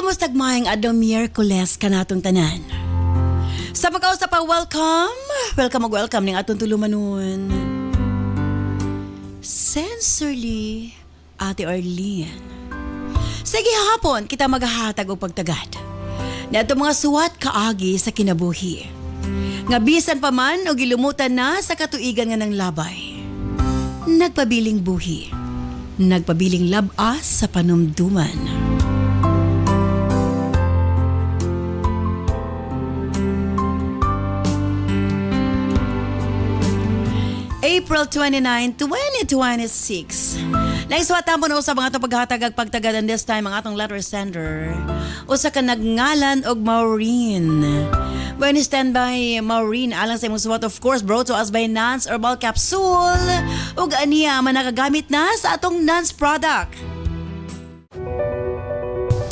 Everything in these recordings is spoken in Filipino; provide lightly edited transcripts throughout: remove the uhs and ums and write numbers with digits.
Kumusta gmayang adlaw Miyerkules kanatong tanan? Sa pagkausap pa, welcome ning atong tulumanon. Sincerely, Ate Arlene. Sige hapon, kita maghahatag og pagtagad. Na itong mga suwat kaagi sa kinabuhi. Nga bisan pa man o gilumutan na sa katuigan nga ng labay. Nagpabiling buhi. Nagpabiling labas sa panumduman. April 29, 2026. Naiswatan po na sa mga itong paghatagag pagtagadan this time ang atong letter sender. Usa ka nagngalan og Maureen. When you stand by Maureen, alang sa imong suwat, of course, brought to us by Nance Herbal Capsule. Ug aniya man nakagamit na sa atong Nance product.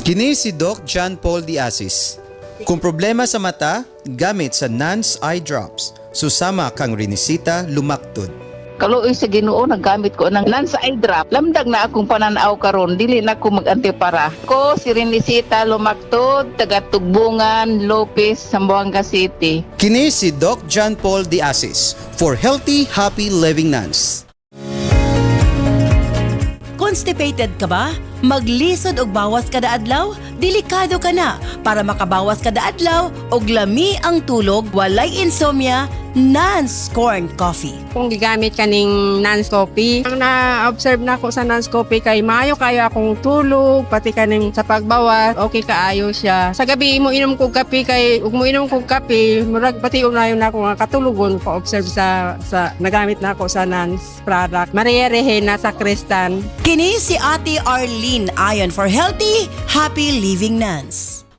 Kini si Doc John Paul Diasis. Kung problema sa mata, gamit sa Nance Eye Drops. Susama kang rinisita lumaktod. Kaluoy sa Ginoo naggamit ko ng Nance Eye Drop. Lamdag na akong pananaw karon, dili na ko mag-antipara. Ko si Renisita Lumaktod, taga Tugbungan, Lopez, Zamboanga City. Kini si Doc John Paul Diasis for healthy, happy living Nance. Constipated ka ba? Maglisod og bawas kada adlaw? Delikado ka na. Para makabawas kada adlaw og lami ang tulog, walay insomnia, Nance Corn Coffee. Kung gigamit kaning Nance Coffee, ang na-observe na ko sa Nance Coffee kay maayo kayo akong tulog, pati kaning sa pagbawas, okay kaayo siya. Sa gabi mo inom kog kape kay ug mo inom kog kape, murag pati unayon na ako nga katulugon ko observe sa nagamit na ako sa Nance product. Maria Rehena sa Kristan. Kini si Ate Arlene ayon for healthy, happy living Nance.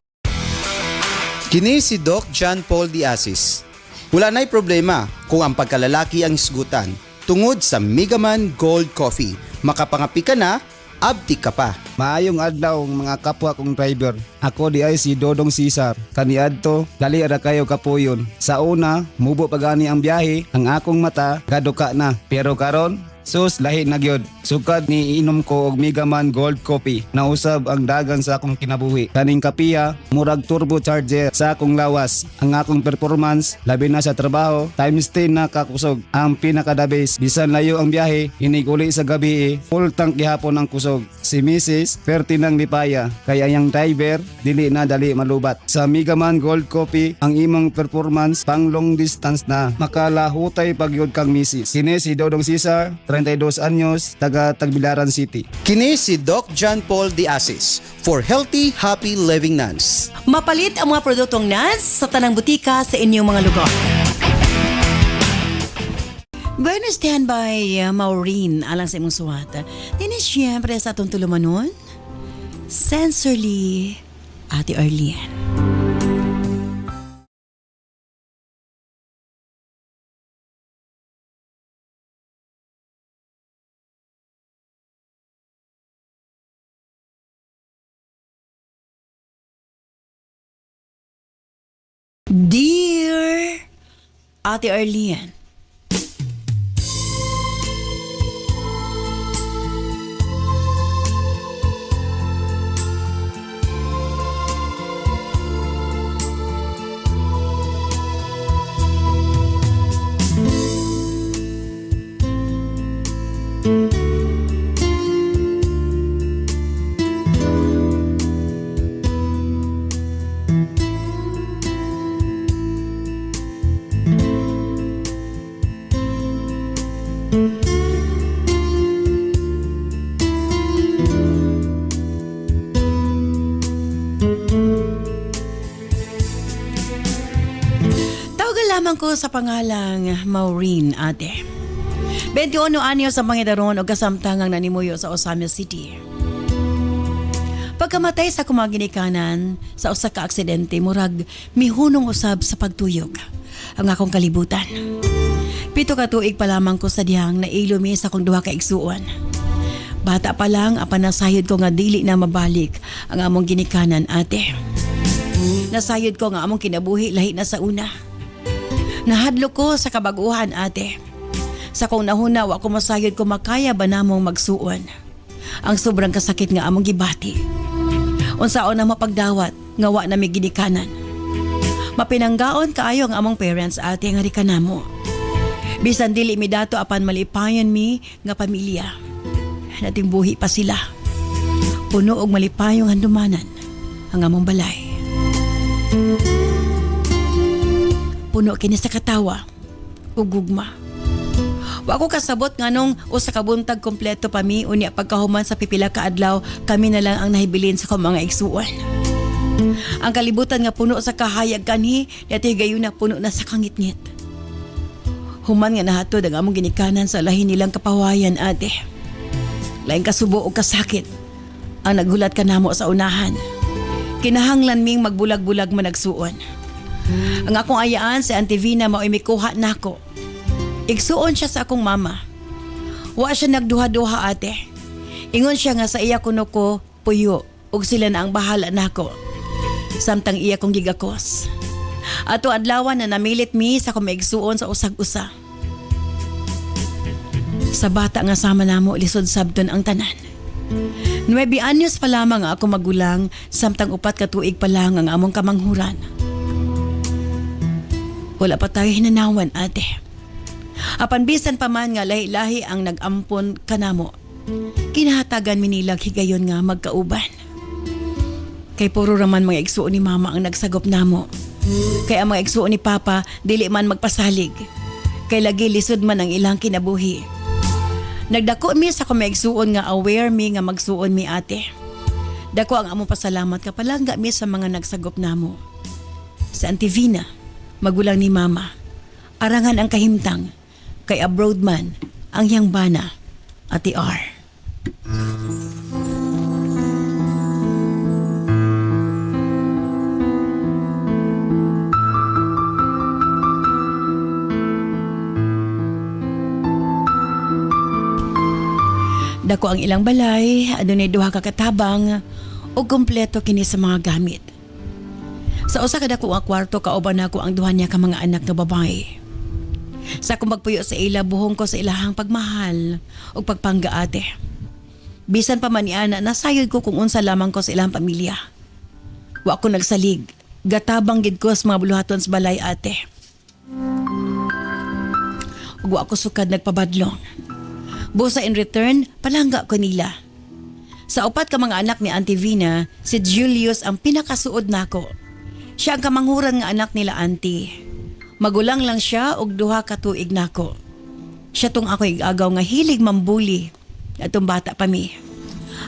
Kini si Doc John Paul Diasis. Wala na'y problema kung ang pagkalalaki ang isgutan. Tungod sa Megaman Gold Coffee, makapangapi ka na, abdi ka pa. Maayong adlaw mga kapwa kong driver. Ako di ay si Dodong Cesar. Kaniadto, dali ara kayo kapuyon. Sa una, mubo pagani ang biyahe, ang akong mata gaduka na. Pero karon, sus lahi na gyud. Sukad ni inom ko og Megaman Gold Coffee. Nausab ang dagan sa akong kinabuhi. Kaning kapiya, murag turbo charger sa akong lawas. Ang akong performance, labi na sa trabaho, times 10 na kakusog. Ang pinaka-the best, bisan layo ang biyahe, iniguli sa gabi full tank gihapon ang kusog. Si Mrs. Perti ng lipaya, kaya yang driver, dili na dali malubat. Sa Megaman Gold Coffee, ang imong performance pang long distance na. Makalahutay pagyod kang Mrs. Kini si Dodong Cesar, 32 anyos, taga Tagbilaran City. Kini si Doc John Paul Diasis for healthy, happy living Nance. Mapalit ang mga produktong Nance sa tanang butika sa inyong mga lugar. Bueno, stand by Maureen alang sa imong suwat. Dini siyempre sa atong tulumanon. Sincerely, Ate Arlene. Dear Ate Arlene, lamang ko sa pangalang Maureen, ate. 21 anyo sa pangidaron o kasamtangang nanimuyo sa Osamio City. Pagkamatay sa kumaginikanan sa usa ka aksidente, murag mihunong usab sa pagtuyok ang akong kalibutan. 7 ka tuig pa lamang ko sa dihang na ilumi sa akong duha ka igsuon. Bata pa lang, apan nasayod ko nga dili na mabalik ang among ginikanan, ate. Nasayod ko nga among kinabuhi lahi na sa una. Nahadlo ko sa kabaguhan, ate. Sa kong nahuna, wa ko masayod ko makaya ba namong magsuon. Ang sobrang kasakit nga among gibati. Unsaon na mapagdawat nga wa na may ginikanan. Mapinanggaon kaayo ang among parents ate nga rikanamo. Bisan dili mi dato apan malipayon mi nga pamilya. Nating buhi pa sila. Puno og malipayong handumanan ang among balay. Puno kini sa katawa ug gugma. Wa ko kasabot nganong usa ka buntag kompleto pa mi unya pagkahuman sa pipila ka adlaw kami na lang ang nahibilin sa mga igsuon. Ang kalibutan nga puno sa kahayag kanhi dati gayon na puno na sa kangitngit. Human nga nahatod ang among ginikanan sa lahi nilang kapawayan ate. Laing kasubo o kasakit ang naghulat ka namo sa unahan. Kinahanglan ming magbulag-bulag managsuon. Ang akong ayaan si Auntie Vina mao'y mikuha nako. Igsuon siya sa akong mama. Wa siya nagduha-duha ate. Ingon siya nga sa iya kuno ko puyo ug sila na ang bahala nako. Samtang iya kong gigakos. Ato adlawan na namilit mi sa kumaigsuon sa usag-usa. Sa bata nga sama namo lisod sabton ang tanan. 9 anyos pa lamang ako magulang samtang 4 ka tuig pa lang ang among kamanghuran. Wala pa tayo hinanawan ate. Apan bisan pa man nga lahi-lahi ang nag-ampon kanamo. Kinahatagan minilag higayon nga magkauban. Kay puro raman mga igsuon ni mama ang nagsagop namo. Kay ang mga igsuon ni papa dili man magpasalig. Kay lagi lisod man ang ilang kinabuhi. Nagdako mi sa kumaigsuon nga aware mi nga magsuon mi ate. Dako ang among pasalamat kapalangga mi sa mga nagsagop namo. Sa Auntie Vina, magulang ni mama. Arangan ang kahimtang kay abroad man ang hiyang bana, Ate R. Dako ang ilang balay, adunay duha ka katabang ug kompleto kini sa mga gamit. Sa usa ka dako nga kwarto kauban nako ang duha niya ka mga anak nga babae. Sa akong pagpuyo sa ila buhong ko sa ilahang pagmahal ug pagpangga ate. Bisan pa man ni ana nasayod ko kung unsa lamang ko sa ilahang pamilya. Wa ko nagsalig, gatabang gid ko sa mga buluhaton sa balay ate. Ug wa ko sukad nagpabadlong. Busa in return, palangga ko nila. Sa 4 ka mga anak ni Auntie Vina, si Julius ang pinakasuod nako. Siya ang kamanghuran nga anak nila auntie. Magulang lang siya og 2 ka tuig nako. Siya tong ako igagaw nga hilig mambuli. Atong bata pa mi.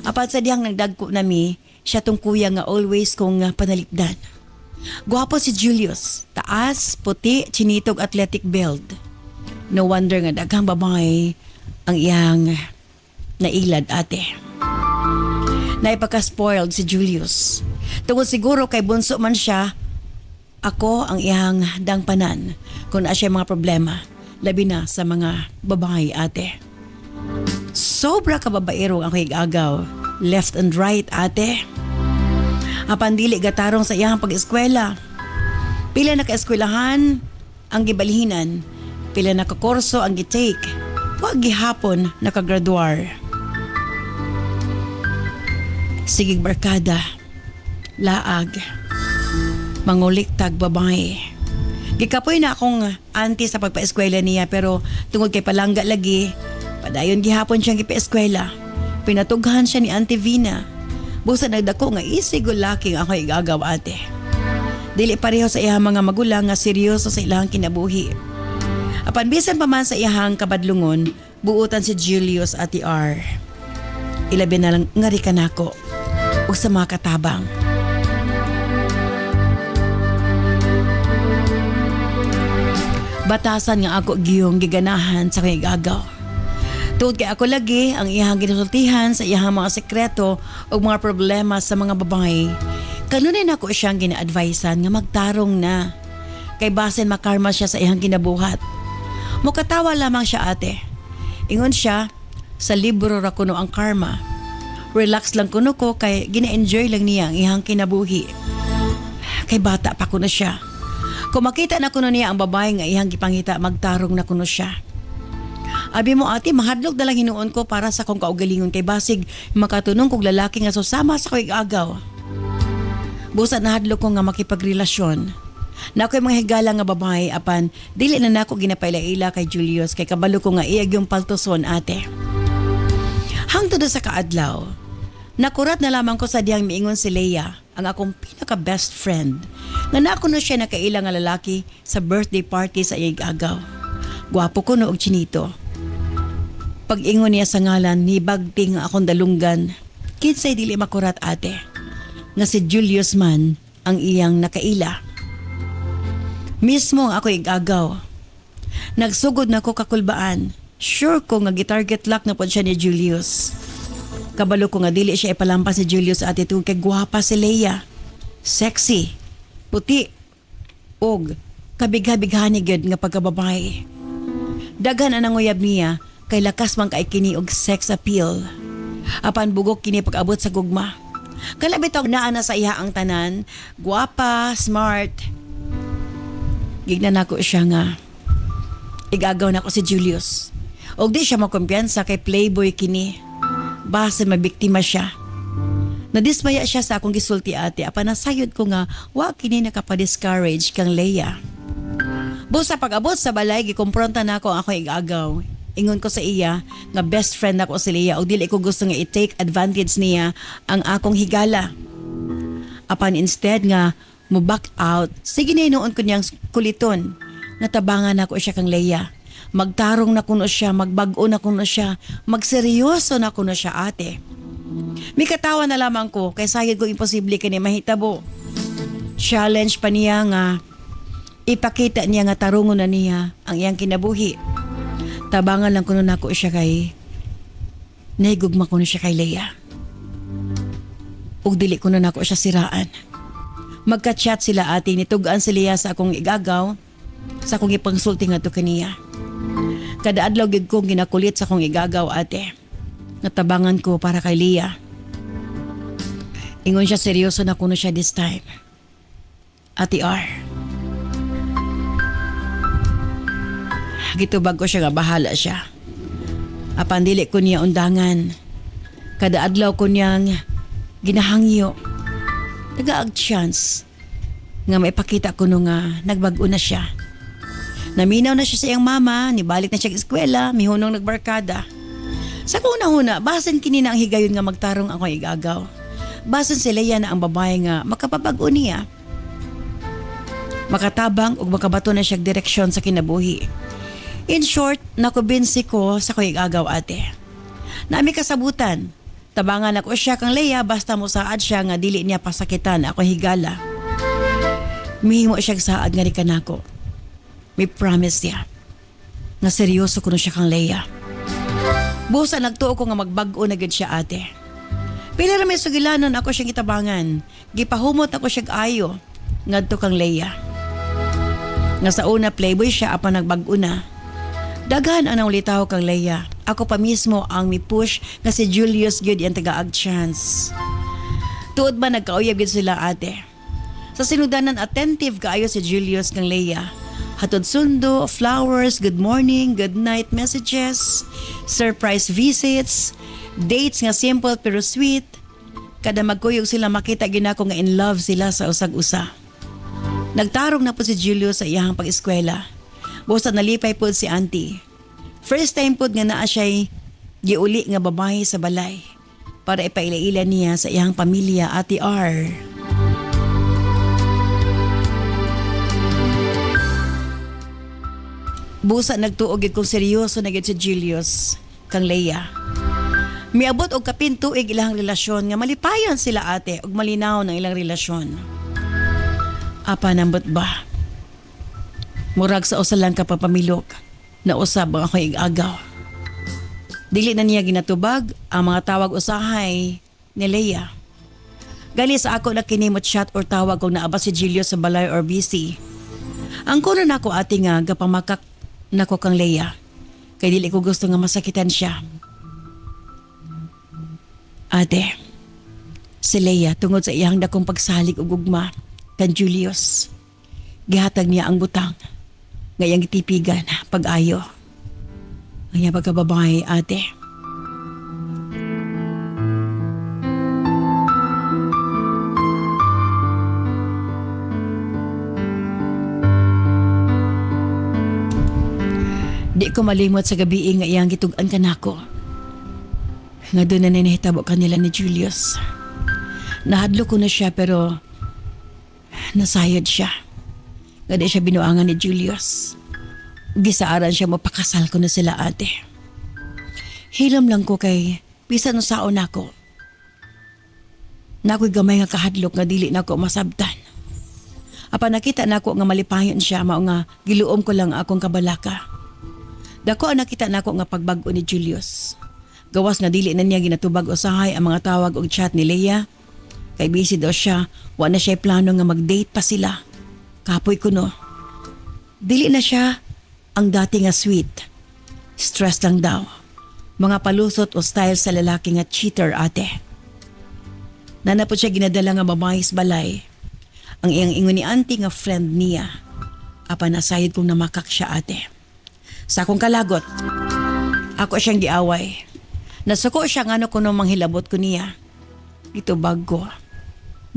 Apat sa dihang nagdagko na mi, siya tong kuya nga always kong panalipdan. Gwapo si Julius, taas, puti, chinitog athletic build. No wonder nga daghang babae ang iyang nailad ate. Naipaka-spoiled si Julius. Tungod siguro kay bunso man siya, ako ang iyang dangpanan kung na siya mga problema, labi na sa mga babae ate. Sobra ka babaero ang higagaw, left and right ate. Apan dili gatarong sa iyang pag-eskwela. Pila na ka-eskwelahan ang gibalhinan, pila na ka-kurso ang gitake. Wag gihapon nakagraduar. Sigig barkada, laag, manguliktag babae. Gikapoy na akong auntie sa pagpa-eskwela niya pero tungod kay palangga lagi, padayon gihapon siyang gipa-eskwela. Pinatughan siya ni Auntie Vina. Busa nagdako nga isigulaking ako igagaw ate. Dili pareho sa iyang mga magulang nga seryoso sa ilang kinabuhi. Apan bisan pa man sa iyahang kabadlungon, buutan si Julius Ate R. Ilabi na lang nga rika nako o sa mga katabang. Batasan nga ako giyong giganahan sa kay gagaw. Tuod kay ako lagi ang iyahang ginusultihan sa iyahang mga sekreto o mga problema sa mga babae. Kanunay na ako siyang gina-advisean nga magtarong na. Kay basin makarma siya sa iyang ginabuhat. Mukatawa lamang siya ate. Ingon siya, sa libro ra kuno ang karma. Relax lang kuno ko kay gina-enjoy lang niya ang iyang kinabuhi. Kay bata pa kuno siya. Kung makita na kuno niya ang babae nga iyang gipangita, magtarong na kuno siya. Abi mo ate, mahadlok na lang hinuon ko para sa kong kaugalingon kay basig makatunong kog lalaki nga susama sa ko'y agaw. Busa nahadlo ko nga makipagrelasyon. Na ako'y mga higala nga babae apan dili na nako ginapaila-ila kay Julius kay kabalo ko nga iyag yung paltuson ate. Hangtod sa kaadlaw, nakurat na lamang ko sa diyang miingon si Leia, ang akong pinaka best friend, nga nako na siya nakaila nga lalaki sa birthday party sa iyag agaw. Gwapo ko no og chinito. Pag-ingon niya sa ngalan ni bagting nga akong dalunggan, kinsay dili makurat ate, nga si Julius man ang iyang nakaila. Mismo ang ako igagaw. Nagsugod na ko kakulbaan. Sure ko nga gitarget lock na po siya ni Julius. Kabalo ko nga dili siya ipalampas si Julius at ito kay gwapa si Leia. Sexy, puti, og kabigha-bighani gyud nga pagkababae. Daghan ang uyab niya kay lakas man kay kini og sex appeal. Apan bugok kini pag-abot sa gugma. Kalabitaw naa na sa iya ang tanan, gwapa, smart. Gignan ako siya nga igagaw na ko si Julius. Og di siya makumpiyansa kay playboy kini. Base mabiktima siya. Nadismaya siya sa akong gisulti ate apan nasayod ko nga wa kini nakapa-discourage kang Leia. Busa pag-abot sa balay gikumpronta na ako ang akong igagaw. Ingon ko sa iya nga best friend ako si Leia og dili ko gusto nga i-take advantage niya ang akong higala. Apan instead nga mo back out, sige na noon ko niyang kuliton. Natabangan ako siya kang Leia. Magtarong na kuno siya, magbag-o na kuno siya, magseryoso na kuno siya ate. May katawa na lamang ko kay sayod ko imposible kani mahitabo. Challenge pa niya nga ipakita niya nga tarungon na niya ang iyang kinabuhi. Tabangan lang kuno nako siya kay naigugma kuno siya kay Leia. Ug dili kuno nako siya siraan. Magka-chat sila ate nitugaan si Leia sa akong igagaw sa akong ipangsulti nga to kaniya. Kada adlaw gid kong ginakulit sa akong igagaw ate. Natabangan ko para kay Leia. Ingon siya seryoso na kuno siya this time. Ate R. Gitubag ko siya nga bahala siya. Apan dili ko niya undangan. Kada adlaw ko niyang ginahangyo. Nagaag chance nga maipakita ko nung nagbago na siya. Naminaw na siya sa iyang mama, nibalik na siya sa eskwela, mihunong nagbarkada. Sa kuna-huna, basan kini na ang higayon nga magtarong ako igagaw. Basan si Leia na ang babae nga makapabago niya. Makatabang ug makabato na siya direksyon sa kinabuhi. In short, nakubinsi ko sa ko igagaw ate. Nami kasabutan. Tabangan ako siya kang Leia basta mo saad siya nga dili niya pasakitan ako higala. Mihimo siya saad nga ni kanako. May promise niya. Nga seryoso ko na siya kang Leia. Busa nagtuo ko nga magbag-o na gid siya ate. Pila ra may sugilanon ako siyang itabangan. Gipahumot ako siya ayo ngadto kang Leia. Nga sa una playboy siya apan nagbag-o na. Daghan anang litaw kang Leia. Ako pa mismo ang mi-push nga si Julius gyud ang taga-ag chance. Tuod ba nagkauyab gyud sila ate? Sa sinudanan attentive kaayo si Julius kang Leia. Hatod sundo, flowers, good morning, good night messages, surprise visits, dates nga simple pero sweet. Kada magkuyog sila makita ginako nga in love sila sa usag-usa. Nagtarong na po si Julius sa iyang pag-eskwela. Busa nalipay po si auntie. First time po nga naa siya'y giuli nga babae sa balay para ipaila-ila niya sa iyang pamilya Ate R. Busa nagtuog kung seryoso na gid si Julius kang Leia. Miabot og kapin tuig ilang relasyon nga malipayon sila ate og malinaw ng ilang relasyon. Apa nambot ba? Murag sa usa lang ka papamilok na usab ang ako igagaw. Dili na niya ginatubag ang mga tawag usahay ni Leia. Gali sa ako na kinimot chat or tawag kung naaba si Julius sa balay or busy. Ang kuno nako ate nga gapamakak nako kang Leia. Kay dili ko gusto nga masakitan siya. Ate, si Leia tungod sa iyang dakong pagsalig og gugma kan Julius. Gihatag niya ang butang. Ngayang gitipigan pag-ayo. Ang iyang pagkababae, ate. Di ko malimot sa gabi nga iyang gitugan ka nako. Nga doon na ninahitabo kanila ni Julius. Nahadlo ko na siya pero nasayod siya. Nga di siya binuangan ni Julius. Gisaaran siya mapakasal ko na sila ate. Hilam lang ko kay bisan no saon ako. Nako'y gamay nga kahadlok nga dili nako masabtan. Apa nakita nako nga malipayon siya mao nga giluom ko lang akong kabalaka. Dako ang nakita nako nga pagbag-o ni Julius. Gawas nga dili na niya ginatubag usahay ang mga tawag og chat ni Leia. Kay busy daw siya, wa na siya plano nga mag-date pa sila. Kapoy ko no. Dili na siya ang dati nga sweet. Stress lang daw. Mga palusot o style sa lalaki nga cheater ate. Nanapot siya ginadala nga mamayis balay. Ang iyang ingon ni auntie nga friend niya. Apa nasayod kong namakak siya ate. Sa akong kalagot, ako siyang giaway. Nasuko siya nga no kuno manghilabot ko niya. Ito bago,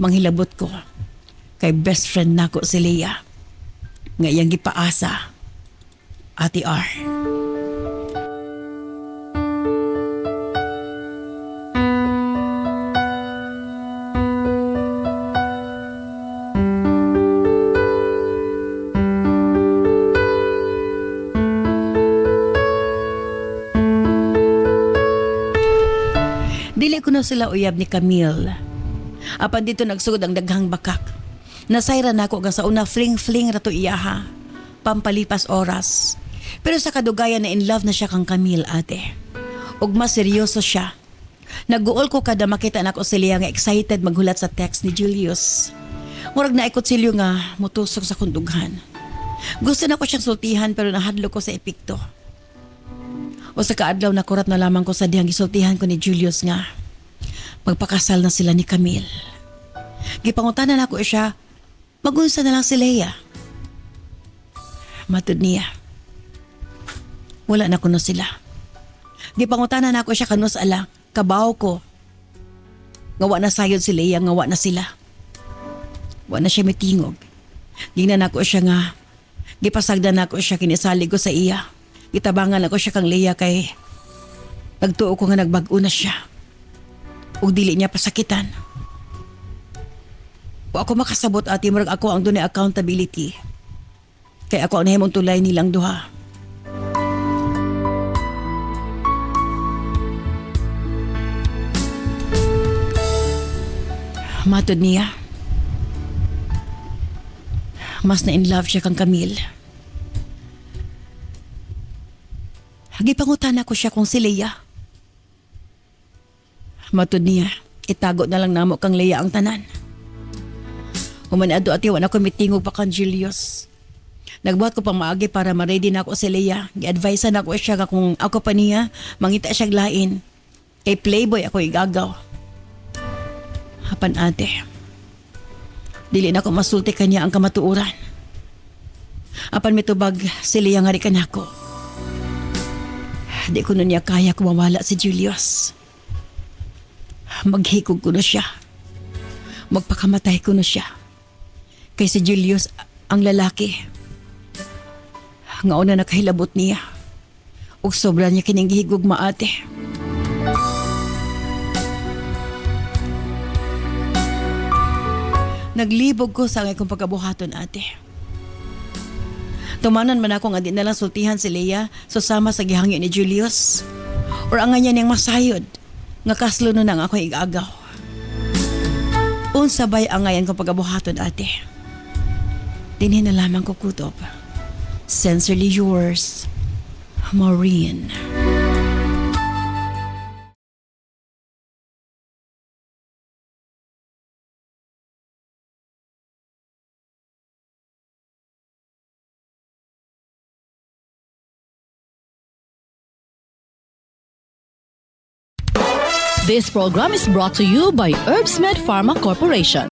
manghilabot ko. Kay best friend nako si Leia. Nga iyang gipaasa, Ate R. Dili ko na sila uyab ni Camille. Apan dito nagsugod ang daghang bakak. Nasayra na ako nga sa una fling-fling rato iyaha. Pampalipas oras. Pero sa kadugayan na in love na siya kang Camille ate. Ug mas seryoso siya. Nag-uol ko kada makita na ko sila nga excited maghulat sa text ni Julius. Murag na ikot silyo nga mutusok sa kundughan. Gusto na ko siyang sultihan pero nahadlo ko sa epikto. O sa kaadlaw na kurat na lamang ko sa dihang gisultihan ko ni Julius nga magpakasal na sila ni Camille. Gipangutanan ako siya, magunsa na lang si Leia. Matud niya. Wala na kuno sila. Gipangutanan ako siya kanus alang, kabaw ko. Ngawa na sayod si Leia, ngawa na sila. Wa na siya mitingog. Gingnan ako siya nga, gipasagdan ako siya kinisalig ko sa iya. Itabangan ako siya kang Leia kay nagtuo ko nga nagbag-o na siya. Ug dili niya pasakitan. Wa ako makasabot ati murag ako ang dunay accountability. Kay ako ang nahimong tulay nilang duha. Matod niya. Mas na in love siya kang Camille. Gipangutan ako siya kung si Leia. Matod niya, itago na lang namo kang Leia ang tanan. Humanado at iwan ako mitingog pa kang Julius. Nagbuhat ko pang maagi para ma-ready na ako si Leia. Gi-advise na ako siya kung ako pa niya, mangita siya glain. Kay playboy ako igagaw. Hapan ate, dili na ako masulti kanya ang kamatuuran. Apan mitubag si Leia nga rin ako. Di ko na niya kaya kumawala si Julius. Maghikog ko na siya. Magpakamatay ko na siya. Kay si Julius ang lalaki. Nga una nakahilabot niya. Ug sobra niya kining gihigog maate. Naglibog ko sa akong pagkabuhaton ate. Tumanan man ako nga di nalang sultihan si Leia susama sa gihangyo ni Julius. Or ang niya niyang masayod nga kaslo nun ang ako igagaw. Unsabay ang ngayon kong pagabuhaton ate. Dinhin na lamang ko kutob. Sincerely yours, Maureen. This program is brought to you by Herbsmed Pharma Corporation.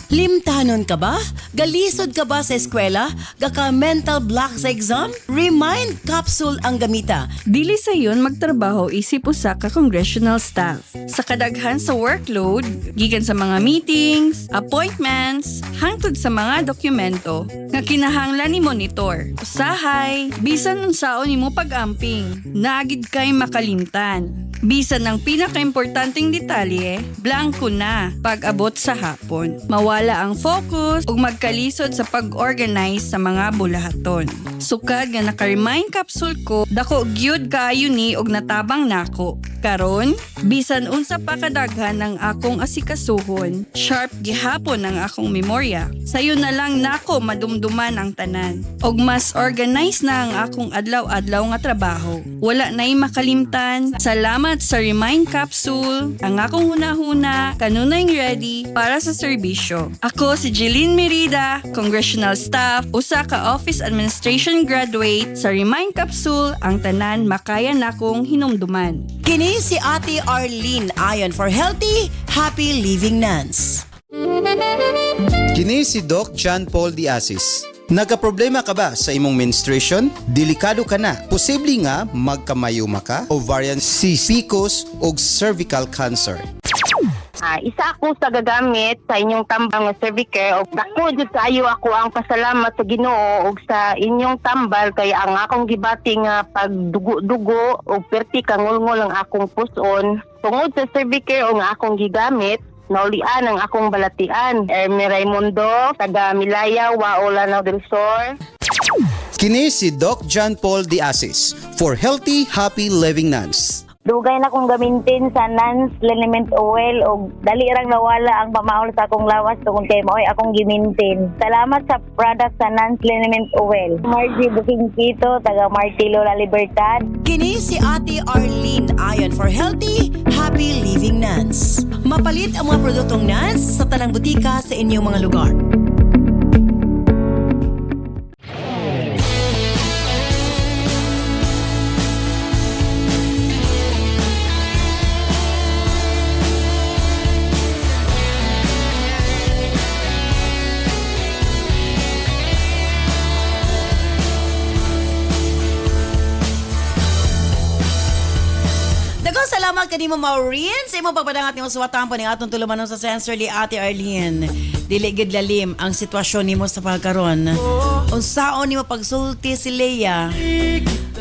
Limtanon ka ba? Galisod ka ba sa eskwela? Gaka mental block sa exam? Remind capsule ang gamita. Dili sa yun magtrabaho isip usa ka congressional staff. Sa kadaghan sa workload, gikan sa mga meetings, appointments, hangtod sa mga dokumento nga kinahanglan ni monitor. Usahay, bisan unsaon nimo pag-amping, naagid kay makalimtan. Bisan ang pinakaimportanteng detalye, blanko na pag-abot sa hapon. Mawala ang focus ug magkalisod sa pag-organize sa mga bulahaton. Sukad nga naka-remind capsule ko, dako gyud kaayo ni og natabang nako. Karon, bisan unsa pa kadaghan ang akong asikasuhon, sharp gihapon ang akong memorya. Sayo na lang nako madumduman ang tanan. Og mas organize na ang akong adlaw-adlaw nga trabaho. Wala na'y makalimtan. Salamat sa Remind Capsule. Ang akong hunahuna, kanunay ready para sa serbisyo. Ako si Jeline Merida, Congressional Staff, usa ka Office Administration graduate sa Remind Capsule, ang tanan makaya nakong hinumduman. Kini si Ate Arlene ayon for healthy, happy living nuns. Kini si Doc John Paul Diasis. Nagka-problema ka ba sa imong menstruation? Delikado ka na. Posible nga magkamayuma ka, ovarian cyst, PCOS o cervical cancer. Isa ako sa gagamit sa inyong tambal nga Cervicare. Dako jud kaayo ako ang pasalamat sa Ginoo ug sa inyong tambal kay ang akong gibati nga pagdugo-dugo ug perti kangulngol ang akong puson. Tungod sa Cervicare o nga akong gigamit, naulian ang akong balatian. Ermi Raimundo, taga Milaya, Waolanao del Sur. Kini si Doc John Paul Diasis for healthy, happy living nuns. Dugay na kong gamitin sa Nans Liniment Oil o dali rang nawala ang pamahol sa akong lawas tungkol kay maoy akong gimintin. Salamat sa product sa Nans Liniment Oil. Margie Booking Kito, taga Martilo La Libertad. Kini si Ate Arlene ayon for healthy, happy living nuns. Mapalit ang mga produktong nuns sa tanang butika sa inyong mga lugar. Salamat kanimo Maureen sa imong pagpadangat nimo suwatan pa ning atong tulumanon sa sensorly Ate Arlene. Dili gid lalim ang sitwasyon nimo sa pagkaron. Unsaon nimo pagsulti si Leia?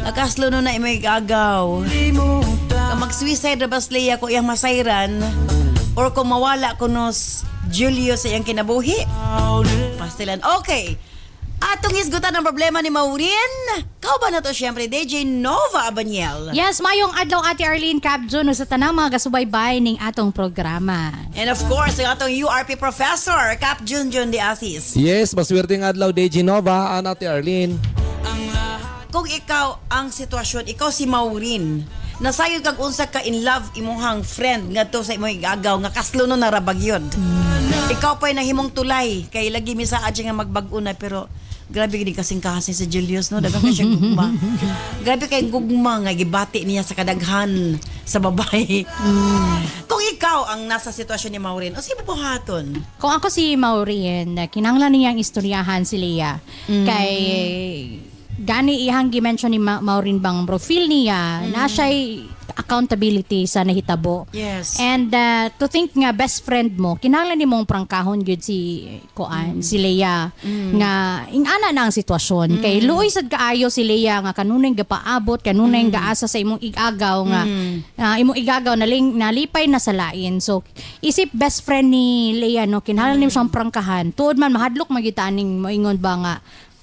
Nakaslo no na imong igagaw. Kung mag-suicide ra ba si Leia ko iyang masayran or kung mawala kunos Julio sa iyang kinabuhi? Pastilan. Okay. Atong isgutan ang problema ni Maureen. Kau ba na to siyempre, DJ Nova Abaniel? Yes, mayong adlaw Ate Arlene Capjon sa tanang mga kasubaybay ning atong programa. And of course, ang atong URP professor, Cap Junjun de Asis. Yes, maswerteng adlaw DJ Nova, Ate Arlene. Kung ikaw ang sitwasyon, ikaw si Maureen, nasayod kag unsa ka in love imuhang friend ngadto sa imong igagaw nga kaslo no narabagyod. Ikaw pa'y nahimong tulay kay lagi mi sa adya nga magbag-o na pero grabe gid kasing kahasay sa Julius no daghang kay siyang gugma. Grabe kay gugma nga gibati niya sa kadaghan sa babae. Kung ikaw ang nasa sitwasyon ni Maureen, o sige buhaton. Kung ako si Maureen, kinahanglan niyang istoryahan si Leia. Kay gani ihang gi-mention ni Maureen bang profile niya na siya'y accountability sa nahitabo. Yes. And to think nga best friend mo, kinahanglan nimong prangkahon gyud si si Leia nga ingana na ang sitwasyon. Kay luoy sad kaayo si Leia nga kanunay gapaabot, kanunay gaasa sa imong igagaw nga imong igagaw nalipay na sa lain. So isip best friend ni Leia no kinahanglan nimo siyang prangkahan. Tuod man mahadlok magitaning moingon ba nga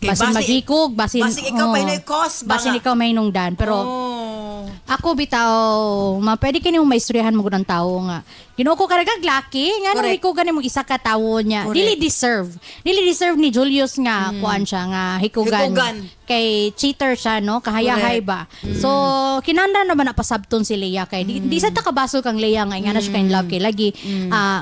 basin maghikog, basin ikaw may cause ba basin ikaw may nungdan. Pero ako bitaw, pwede ka nimong maistoryahan mo ng tao nga. Ginoo ko karagag laki, nga nang hikugan nimong isa ka tawo niya. Dili deserve ni Julius nga kuan siya nga hikugan. Kay cheater siya no, kahayahay ba. So kinahanglan naman na pasabton si Leia kay di sa takabasol kang Leia nga ingana siya kay in love kay lagi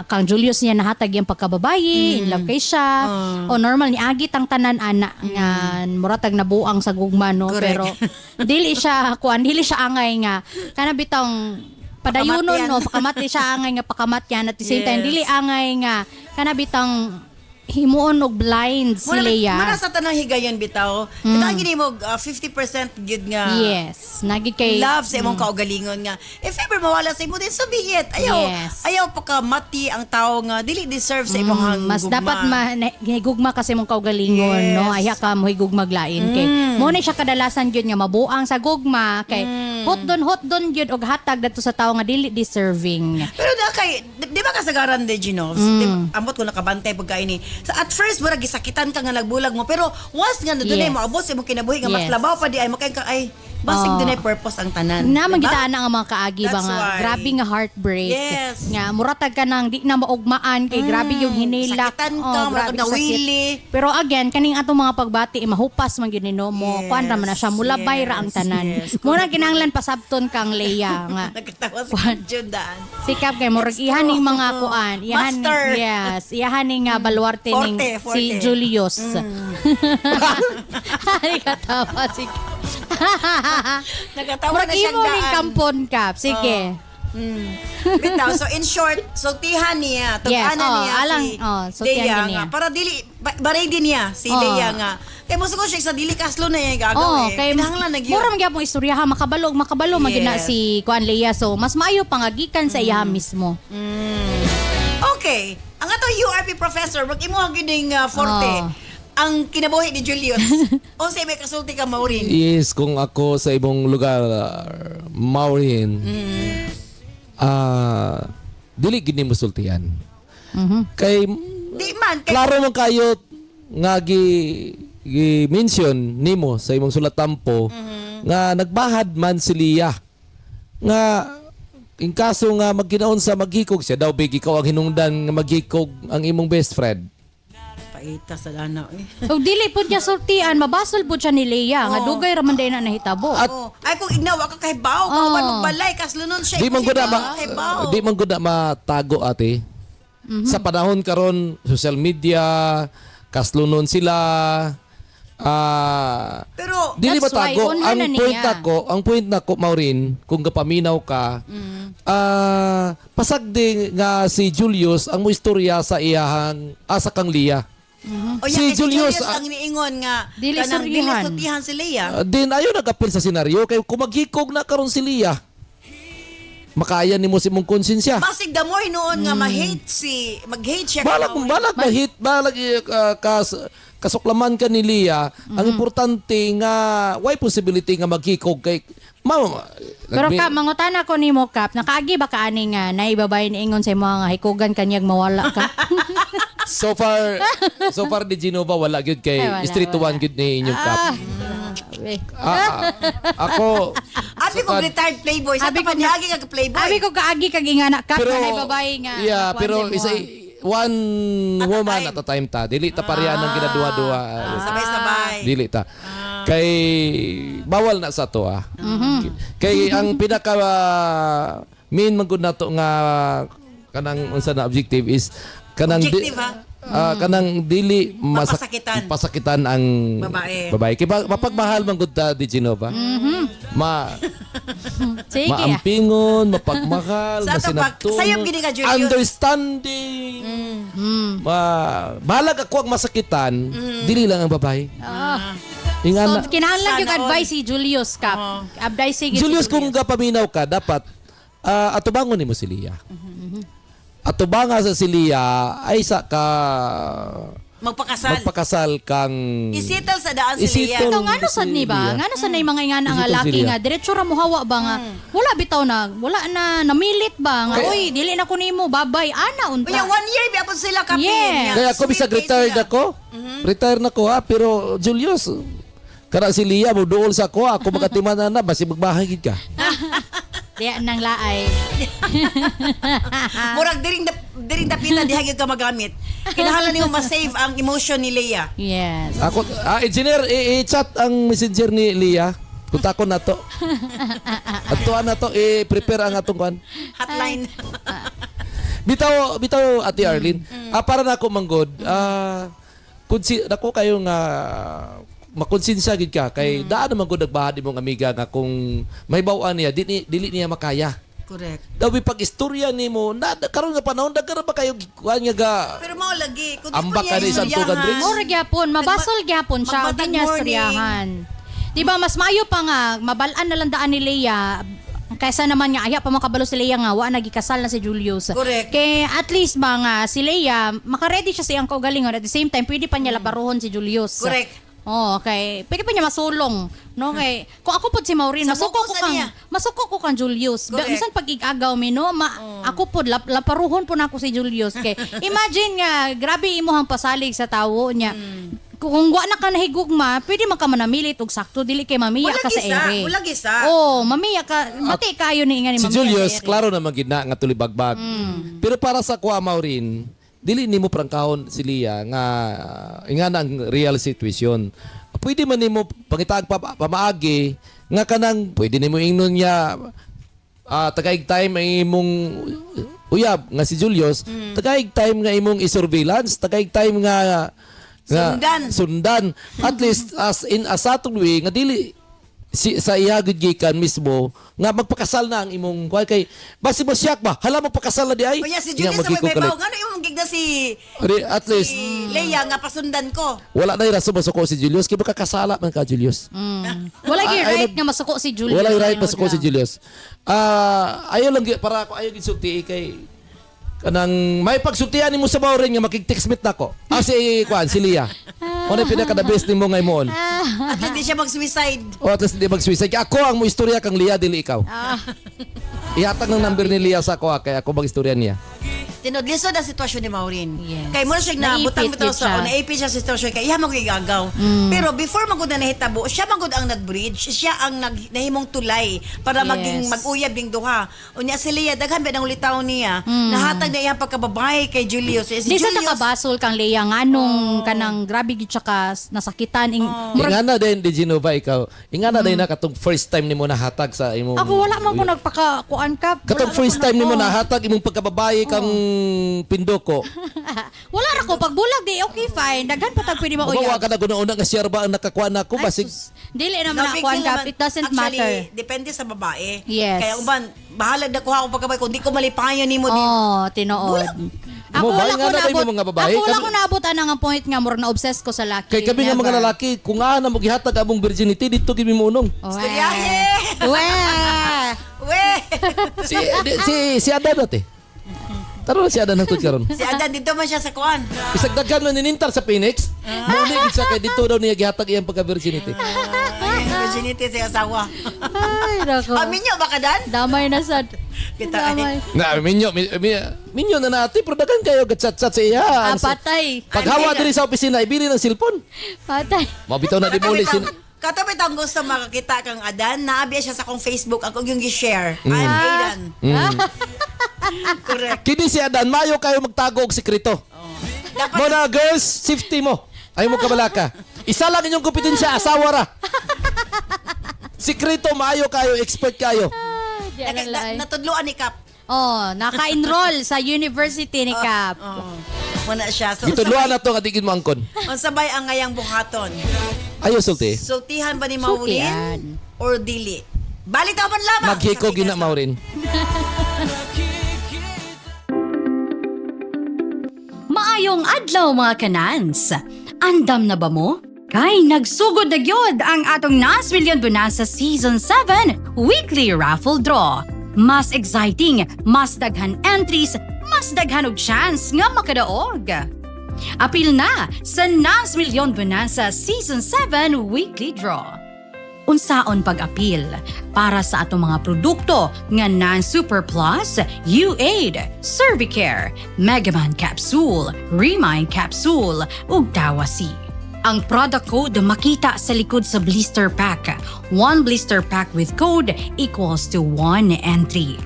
kang Julius niya nahatag yung pagkababayi, in love kay siya. O normal ni agit ang tanan ana nga muratag nabuang sa gugma no, pero dili siya angay nga kana bitong Padayunon Pakamat yan. no, pakamat di siya angay nga pakamat yan at the same time Yes. dili angay nga kanabitang himuon og blind si Leia. Muna sa tanang higayon bitaw. Bitaw gini mo 50% gid nga. Yes, nagid kay Love sa imong kaugalingon nga. If ever mawala sa imo din so be it. Ayaw Yes. ayaw pakamati ang tao nga dili deserve sa imong mas gugma. dapat higugma kasi mong kaugalingon Yes. no, aya ka mo higugmaglain kay mo na siya kadalasan gyud nga mabuang sa gugma kay hot don gyud og hatag dadto sa tao nga dili deserving. Pero na kay di ba kasagaran de Ginovs? Ambot ko nakabantay pagkain ni. So at first mura gisakitan ka nga nagbulag mo pero once nga dunay Yes. mo abot sa imong kinabuhi nga mas Yes. labaw pa di ay makain ka ay basig dunay purpose ang tanan. Na Diba? magitaan ang mga kaagi ba That's nga why. grabe nga heartbreak. Yes. Nga muratag ka nang di na maugmaan kay grabe yung hinilak. Sakitan ka, Oh, mura grabe ka yung sakit. nawili. Pero again kaning atong mga pagbati mahupas man gyud ni no mo. Yes. Kuan ra man na siya mulabay ra ang tanan. Yes. Muna kinahanglan pasabton kang Leia nga. Nagkatawa si Jundaan. Sikap kay murag ihan ning mga kuan. Iyahan Master. yes, iyahan ning baluarte ning Forte. si Julius. Ay katawa si Nagkatawa Murag na siyang imo ning daan. kampon kap. Sige. Bitaw, so in short, sultihan niya, Yes, tug-ana niya alang, si sultihan Leia din niya. nga. Para dili, baray din niya si Oh. Leia nga. Kaya mo siguro siya sa dili kaslo na yung gagawin. Kay Kinahanglan na gyud. mura man gyapon istorya ha makabalo magina Yes. si Kuan Leia. So mas maayo pangagikan sa iya mismo. Okay. Ang atong URP professor, wag imo gining forte. Oh. Ang kinabuhi ni Julius. O say may kasulti ka Maureen. Yes, kung ako sa ibong lugar, Maureen, dili gini musultihan. Kay, Di man kay klaro man kayo nga gi-mention nimo sa imong sulatampo nga nagbahad man si Leia nga in kaso nga magkinaon sa maghikog siya daw big ikaw ang hinungdan nga maghikog ang imong best friend. paita sa dana eh. So dili pud niya sultian, mabasol pud siya ni Leia nga dugay ra man day na nahitabo. Oh. Ay kung ignawa ka kahibaw, kung magbalay kaslunon siya. Di man gud kahibaw. di man gud matago ate. Sa panahon karon social media kaslunon sila Pero dili That's why, matago unhan ang na point niya. nako ang point nako Maureen kung gapaminaw ka pasagdi nga si Julius ang mo istorya sa iyahang sa kang Leia. o si yan, Julius, ang niingon nga Dili kanang surlihan. sultihan si Leia. Din ayo nagapil sa senaryo kay kung maghikog na karon si Leia makaya nimo si mong konsensya. Basig damoy noon nga mag-hate siya. Balag mahit, balag kasuklaman ka ni Leia. Ang importante nga why possibility nga maghikog kay Pero ka mangutana ko nimo Kap, nakaagi ba ka ani nga naibabay ni ingon sa mga hikugan kanyag mawala ka? so far di Genova wala gyud kay Ay, wala, street wala. 1 gyud ni inyong cup. Abi. Ako Abi ko retired playboy. Sa Abi pa ko niagi ka playboy. Abi ko kaagi kag ingana Kap pero na naibabay nga. yeah, kuwan pero sa isa imuha. one At a woman time. at a time ta. Dili ta pareha ng ginaduwa-duwa. Sabay-sabay. Dili ta. Kay bawal na sa to Kay ang pinaka main man gud nato nga kanang unsa na objective is kanang Objective, ha? kanang dili Mapasakitan. pasakitan ang Babae. Kay mapagmahal man gud ta di Genova. Sige. Maampingon, mapagmahal, Sa ato pag- sayop gini ka, Julius. understanding. Balag ako ang masakitan, dili lang ang babae. Ingana. So kinahanglan yung Sana all. advice si Julius Kap. Advice sige Julius, si kung gapaminaw ka, dapat atubangon nimo si Leia. Atubanga sa si Leia ay sa ka Magpakasal. magpakasal kang Isital sa daan si Leia. Isitol. Ito nga sa ni ba? Nga sa nay mga ingana nga Isipon laki sila. nga diretso ra mohawa ba nga. Wala bitaw na, wala na namilit ba nga. Uy, dili na ko nimo babay ana unta. Unya 1 year biapon sila kapin. Yes. Kaya ako bisag retired ako. Retired na ko pero Julius, kana si Leia mo duol sa ako magatiman na basi magbahagid ka. Diya nang laay. Murag diring dapitan di hagid ka magamit. Kinahanglan nimo ma-save ang emotion ni Leia. Yes. Ako engineer i-chat ang messenger ni Leia. Kutakon na to. Atuan na to i-prepare ang atong kwan. Hotline. Bitaw Ate Arlene. Para na ako manggod. Nako kayo nga makonsensya gid ka kay daan naman gud nagbahad imong amiga nga kung may bawaan niya dili niya makaya. Correct. Dawi pag istorya nimo, na karon nga panahon dagara ba kayo kuan nga ga Pero mao lagi kung Ambak ka ni Santugan Bridge? Mura gyapon, mabasol gyapon siya, Magbatag di niya morning. istoryahan. Diba, mas maayo pa nga, mabalaan na lang daan ni Leia, kaysa naman nga, aya pa makabalo si Leia nga, wa nagikasal na si Julius. Correct. Kaya at least ba nga, si Leia, makaredy siya sa iyang kaugalingon, at the same time, pwede pa niya laparuhon si Julius. Correct. Oh, okay. Pwede pa niya masulong. No, kay kung ako pod si Maureen, Sa masuko ko kang Julius. Correct. Bisan pag igagaw mi no, ako pod laparuhon po nako si Julius kay. Imagine nga, grabe imuhang pasalig sa tawo niya. Kung wa na ka nahigugma, pwede man ka manamilit og sakto dili kay mamiya ka sa ere. Wala gisa. Oh, mamiya ka, mati kayo ni nga ni si mamiya Julius, sa ere. klaro na magina nga tulibagbag. Pero para sa kuha Maureen, dili nimo prangkahon si Lia nga ingana ang real situation. Pwede man nimo pangitag pamaagi nga kanang pwede nimo ingnon niya tagaig time ang imong uyab nga si Julius, tagaig time nga imong i-surveillance, tagaig time nga sundan. At least as in asatong way nga dili sa ihagod gikan mismo nga magpakasal na ang imong kuha kay basi mo siyak ba hala mo pakasal na di ay Kuya, si Nga Julius sa may magkikukulit. babaw. Ano yung gigda si At least Leia nga pasundan ko? wala na rason masuko si Julius kay makakasala man ka Julius. Wala gyud Ay, right nga masuko si Julius. Wala right Ayun masuko lang. si Julius. Ayo lang para ako ayo gisulti kay kanang may pagsultian nimo sa Maureen nga makig-text meet nako. Si kuan si Lia. Ano pinaka the best nimo nga imon? At least di siya mag-suicide. O at least hindi mag-suicide. Ako ang mo istorya kang Lia dili ikaw. Ihatag ng number ni Lia sa ako kaya ako mag-istorya niya. Tinodliso na sitwasyon ni Maureen. Yes. Kay mo na siya Naipit nabutang-butaw yun siya. sa naipit siya sa sitwasyon kay iya magigagaw. Pero before magud na nahitabo, siya magud ang nag-bridge, siya ang nahimong tulay para maging Yes. mag-uyab ding duha. Unya si Leia daghan ba ang ulitaw niya. Nahatag na iyang pagkababay kay Julius. Si Di sa Julius takabasol kang Leia nga nung kanang grabe gid siya ka nasakitan Ingana din di Genova ikaw. Ingana din na katong first time nimo nahatag sa imong Ako wala man ko nagpakakuan ka. katong first time nimo nahatag imong pagkababaye kang pindoko. Wala ra ko pagbulag di okay fine. Daghan pa tag pwede Umawa mauyab. ka na guna-una nga siya ba ang nakakuha na ako Ay, basig sus. Dili naman no big ako deal naman. it doesn't Actually, matter. depende sa babae. Yes. Kaya uban, bahala na kuha ko pagkabay kung di ko malipayan nimo di. Oh, tinuod. Ako Mo, wala bahay ko nga na kayo naabot. mga babae. Ako wala Kami- ko naabutan nga point nga murag na-obsess ko sa laki. kay kami nga mga Never. lalaki kung ana mo gihatag among virginity dito kimi munong. Istoryahe! Weh! Weh! Si Adan ate. Taro na si Adan hangtod karon. Si Adan dito man siya sa kuan. Bisag daghan man ninintar sa Phoenix. Muli gid sa kay dito daw niya gihatag iyang pagka-virginity. Virginity sa asawa. Ay, nako. Minyo ba ka Dan? Damay na sad. Kita Damay. Na minyo na natin pero daghan kayo gatchat-chat sa iya. Patay. Paghawa diri sa opisina ibili ng cellphone. Patay. Mabitaw na di muli sin. Katapit ang gusto makakita kang Adan, naabiya siya sa akong Facebook, ako yung gi-share. I'm Adan. Correct. Kini si Adan mayo kayo magtago og sekreto. Mo na girls, safety mo. Ay mo kabalaka. Isa lang inyong kompetensya, asawa ra. Sikreto, maayo kayo, expert kayo. Natudluan ni Kap. Oh, naka-enroll sa university ni Cap. Muna siya. So, Gituluan na to, katigin mo angkon. ang sabay ang ngayang buhaton. Ayo, sulti. Sultihan ba ni Sultihan. Maureen or dili? Balitaw man lamang. Maghiko gina Maureen. Maayong adlaw mga kanans. Andam na ba mo? Kay nagsugod na gyud ang atong Nas Million Bonanza Season 7 Weekly Raffle Draw. Mas exciting, mas daghan entries, mas daghan og chance nga makadaog. Apil na sa Nas Million Bonanza Season 7 Weekly Draw. Unsaon pag-apil para sa atong mga produkto nga Nan Super Plus, U-Aid, Cervicare, Megaman Capsule, Remind Capsule ug Dawasi. Ang product code makita sa likod sa blister pack. One blister pack with code equals to 1 entry.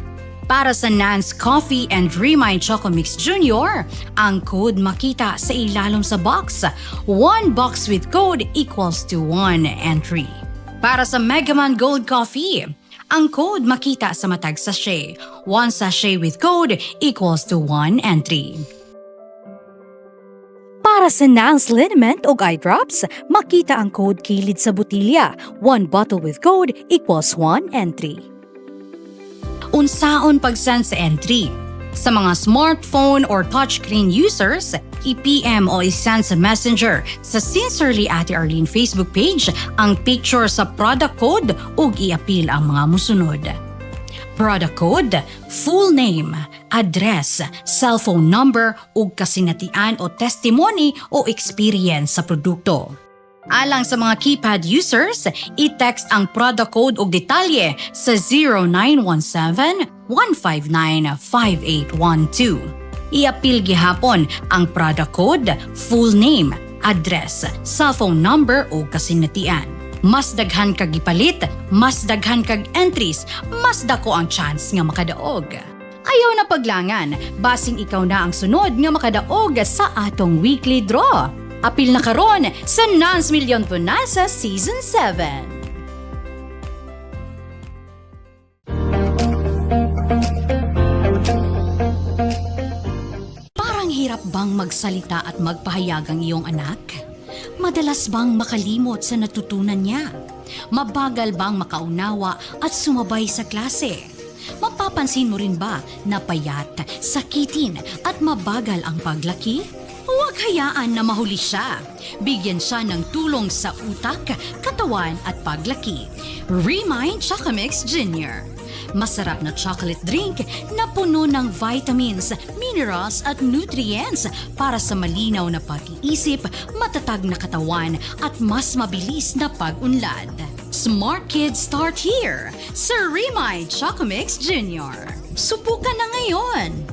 Para sa Nans Coffee and Remind Choco Mix Junior, ang code makita sa ilalom sa box. One box with code equals to 1 entry. Para sa Megaman Gold Coffee, ang code makita sa matag sachet. One sachet with code equals to 1 entry. Para sa Nans Liniment o Eye Drops, makita ang code kilid sa botilya. One bottle with code equals 1 entry. Unsaon pag-send sa entry. Sa mga smartphone or touchscreen users, i-PM o i-send sa Messenger sa Sincerely Ate Arlene Facebook page ang picture sa product code ug i-appeal ang mga musunod. Product code, full name, address, cellphone number ug kasinatian o testimony o experience sa produkto. Alang sa mga keypad users, i-text ang product code ug detalye sa 0917-159-5812. I-appeal gihapon ang product code, full name, address, cellphone number ug kasinatian. Mas daghan kag gipalit, mas daghan kag entries, mas dako ang chance nga makadaog. Ayaw na paglangan, basing ikaw na ang sunod nga makadaog sa atong weekly draw. Apil na karon sa Nans Milyon Bonanza Season 7. Parang hirap bang magsalita at magpahayag ang iyong anak? Madalas bang makalimot sa natutunan niya? Mabagal bang makaunawa at sumabay sa klase? Mapapansin mo rin ba na payat, sakitin at mabagal ang paglaki? Huwag hayaan na mahuli siya. Bigyan siya ng tulong sa utak, katawan at paglaki. Remind Chocomix Jr. Masarap na chocolate drink na puno ng vitamins, minerals at nutrients para sa malinaw na pag-iisip, matatag na katawan at mas mabilis na pag-unlad. Smart kids start here sa Remind Chocomix Jr. Subukan na ngayon!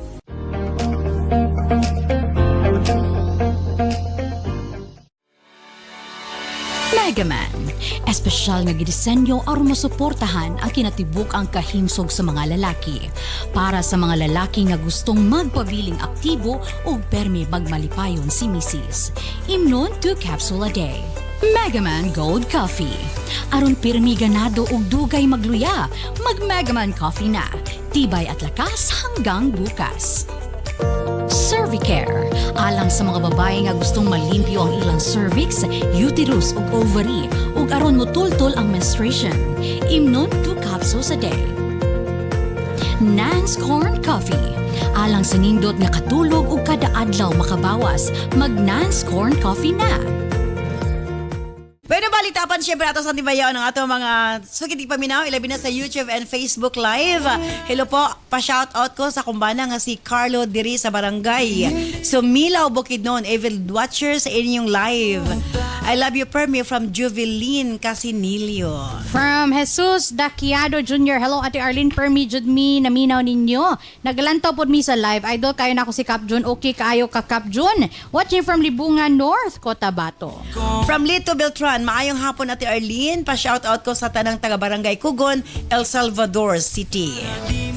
Megaman, espesyal nga gidisenyo aron masuportahan ang kinatibuk ang kahimsog sa mga lalaki. Para sa mga lalaki nga gustong magpabiling aktibo o permi magmalipayon si Mrs. Imnon 2 capsule a day. Megaman Gold Coffee. Aron pirmi ganado og dugay magluya, mag Megaman Coffee na. Tibay at lakas hanggang bukas. Cervicare. Alang sa mga babae nga gustong malimpyo ang ilang cervix, uterus ug ovary ug aron motultol ang menstruation. Imnon 2 capsules a day. Nans Corn Coffee. Alang sa nindot nga katulog ug kada adlaw makabawas, mag Nans Corn Coffee na. Pwede balitapan siyempre ato sa tibayaw ng ato mga sukiti paminaw, ilabi na sa YouTube and Facebook Live. Hello po, pa-shoutout ko sa kumbana nga si Carlo diri sa barangay. So Milaw Bukidnon, avid watcher sa inyong live. I love you, Permi, from Juveline Casinilio. From Jesus Daquiado Jr. Hello, Ate Arlene, Permi, Judmi, naminaw ninyo. Naglantaw po mi sa live. Idol, kayo na ako si Cap Jun. Okay, kayo ka Cap Jun. Watching from Libungan North, Cotabato. From Lito Beltran, maayong hapon, Ate Arlene. Pa-shoutout ko sa tanang taga-barangay Kugon, El Salvador City.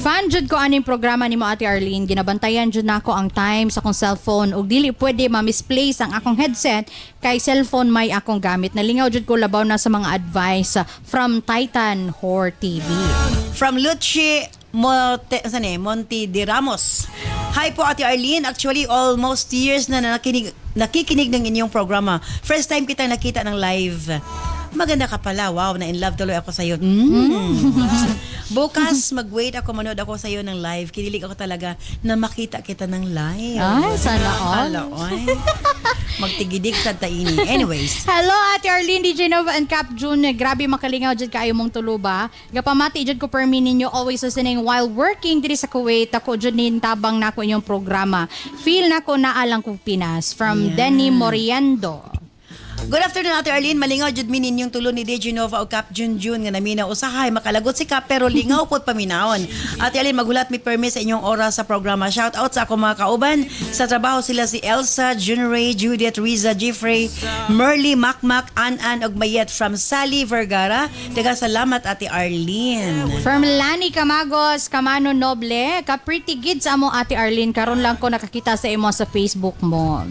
Fan jud ko aning programa nimo, Ate Arlene. Ginabantayan jud nako ang time sa akong cellphone ug dili pwede ma-misplace ang akong headset kay cellphone may akong gamit. Nalingaw jud ko labaw na sa mga advice from Titan Horror TV. From Luchi Monte de Ramos. Hi po, Ate Arlene. Actually, almost years na nakikinig ng inyong programa. First time kita nakita ng live. Maganda ka pala. Wow, na in love tuloy ako sa'yo. Bukas, mag-wait ako, manood ako sa'yo ng live. Kinilig ako talaga na makita kita ng live. Ay, sana all. Magtigidig sa taini. Anyways. Hello, Ate Arlene, DJ Nova and Cap Jun. Grabe makalingaw dyan kayo mong tuluba. Gapamati dyan ko permi ninyo, always listening while working diri sa Kuwait. Ako dyan tabang na ko inyong programa. Feel na ko naalang kong Pinas. From Denny Moriendo. Good afternoon, Ate Arlene. Malingaw jud mi ninyong tulo ni DJ Nova o Cap Junjun nga naminaw usahay makalagot si Cap pero lingaw pod paminawon. Ate Arlene, magulat mi permis sa inyong oras sa programa. Shout out sa akong mga kauban sa trabaho, sila si Elsa, Junray, Judith, Riza, Jeffrey, Merly, Makmak, An-An ug Mayet from Sally Vergara. Daghang salamat, Ate Arlene. From Lani Camagos, Camano Noble, ka pretty good sa amo, Ate Arlene. Karon lang ko nakakita sa imo sa Facebook mo.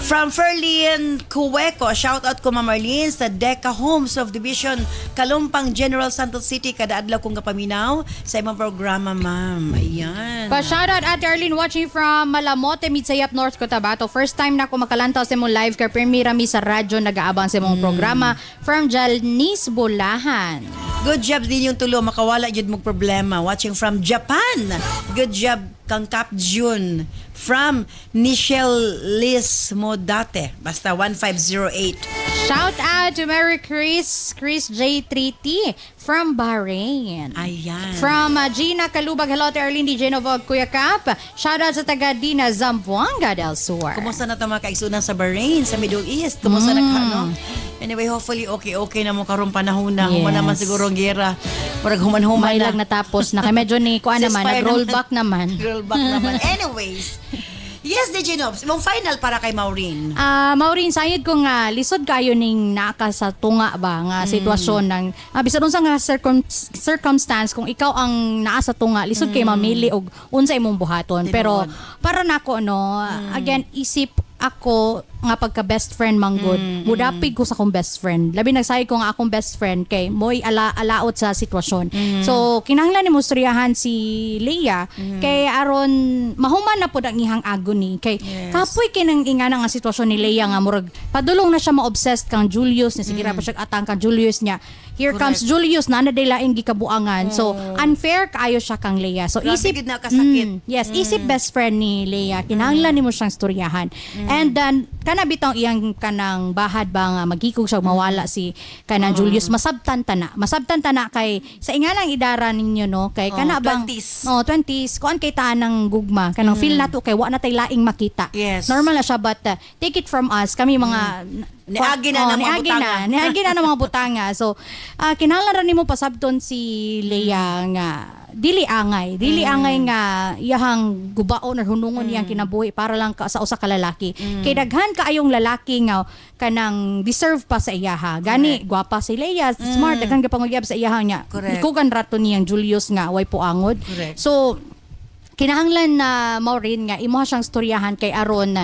From Ferlin Cueco, shout out ko, Ma'am Marlene, sa Deca Homes of Division, Kalumpang, General Santos City. Kada adlaw kong kapaminaw sa imong programa, Ma'am. Ayan. Pa-shoutout, Ate Arlene, watching from Malamote, Midsayap, North Cotabato. First time na ako makalantaw sa imong live, kaya permirami sa radyo nag-aabang sa imong programa. From Jalnis Bulahan. Good job din yung tulo, makawala jud mong problema. Watching from Japan. Good job kang Cap June. From Nichelle Liz Modate. Basta 1508. Shout out to Merry Chris J3T from Bahrain. Ayan. From Gina Kalubag, hello to Arlene DJ Novog, Kuya Cap. Shout out sa taga Dina Zamboanga del Sur. Kumusta na ito mga kaigsunan sa Bahrain, sa Middle East? Kumusta na ka, no? Anyway, hopefully okay na mo karong panahon na. Human Yes. naman siguro ang gera. Parang human-human May na. lang natapos na. Kaya medyo ni kuan naman, Ceasefire nag-roll naman. back naman. Roll back naman. Anyways, yes, DJ Nobs, mong final para kay Maureen. Maureen, sayod ko nga, lisod kayo ning naka sa tunga ba nga sitwasyon ng, bisan unsa nga circumstance, kung ikaw ang naa sa tunga, lisod kayo mamili og unsa imong buhaton. Pero para nako no, again, isip ako nga pagka best friend manggod, mudapig ko sa akong best friend. Labi nagsay ko nga akong best friend kay mo'y alaot sa sitwasyon. So kinahanglan ni mo istoryahan si Leia kay aron mahuman na pud ang ihang agony kay kapoy kinang ingana nga sitwasyon ni Leia nga murag padulong na siya ma-obsessed kang Julius ni sige ra pa siya atang kang Julius niya. Here comes Julius na day laing gikabuangan. So unfair kaayo siya kang Leia. So Grabe isip gid na kasakit. yes, isip best friend ni Leia kinahanglan nimo siyang istoryahan. And then kana bitong iyang kanang bahad ba nga maghikog siya mawala si kanang Julius masabtan tana kay sa ingalang idara ninyo no kay kana bang 20s. 20s kuan kay tanang gugma kanang feel nato kay wa na tay laing makita. Yes. Normal na siya but take it from us kami mga Niagi na ng mga butanga. Niagi na ng mga butanga. So, kinahanglan ra nimo pasabton si Leia nga dili angay nga iyahang gubaon or hunungon iyang kinabuhi para lang sa usa ka lalaki. Kay daghan kaayong lalaki nga kanang deserve pa sa iyaha. Gani gwapa si Leia, smart daghan ka pangulyab sa iyaha niya. Correct. Ikugan rato niyang Julius nga way puangod. Correct. So kinahanglan na Maureen nga imuha siyang storyahan kay aron